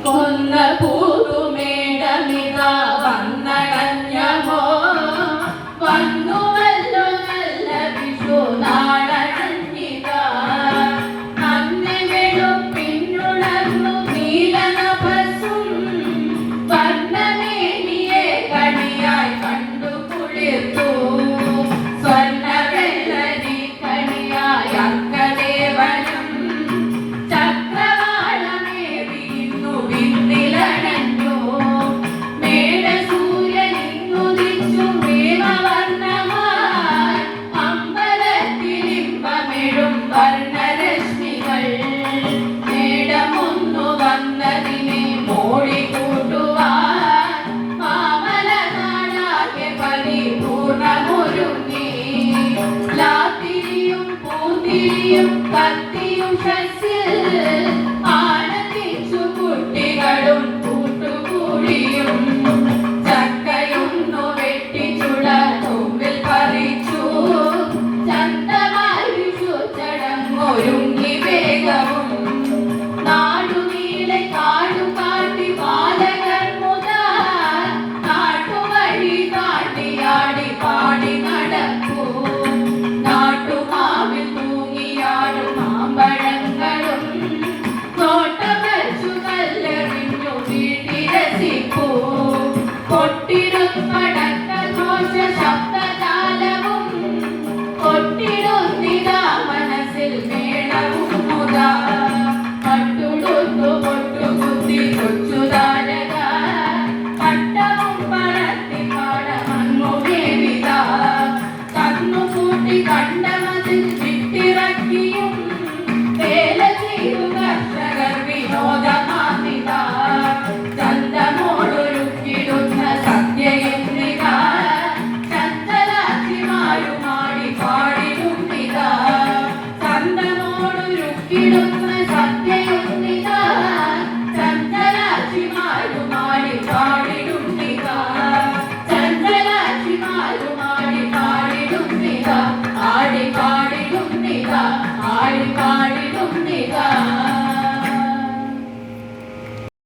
കൊന്ന പൂതുമേടമിതാ വന്നടഞ്ഞമോ വന്നുവല്ലോ നല്ല വിഷു നാളഞ്ഞിതാ നന്ദി വെളുപ്പിന്നുണർന്നു നീലനഭസും വർണ്ണമേനിയെ കണിയായി കണ്ടു കുളിർത്തു സ്വർണ്ണ വെള്ളരി കണിയായി അങ്കദേവനും വർണ്ണരശ്മികൾ മേടമൊന്നു വന്നതിനെ മോടിക്കൂട്ടുവാൻ മാമല നാടാകെ പരിപൂർണമൊരുങ്ങി ലാത്തിരിയും പൂത്തിരിയും കത്തിയും ഷസ്സിൽ ആനന്ദിച്ചു കുട്ടികളും കൂട്ടുകൂടിയും ചക്കയൊന്നു വെട്ടിച്ചുട തുമ്പിൽ പറിച്ചു ഒരുങ്ങി വേഗവും നാടുനീളെ കാടുകാട്ടി ബാലകർ മുതൽ നാട്ടുവഴി കാട്ടിയാടി പാടി നടക്കൂ നാട്ടുമാവിൽ തൂങ്ങിയാടും മാമ്പഴങ്ങളും തോട്ടം വച്ചു കല്ലെറിഞ്ഞു വീട്ടിരസിപ്പൂ കൊട്ടിരുപ്പ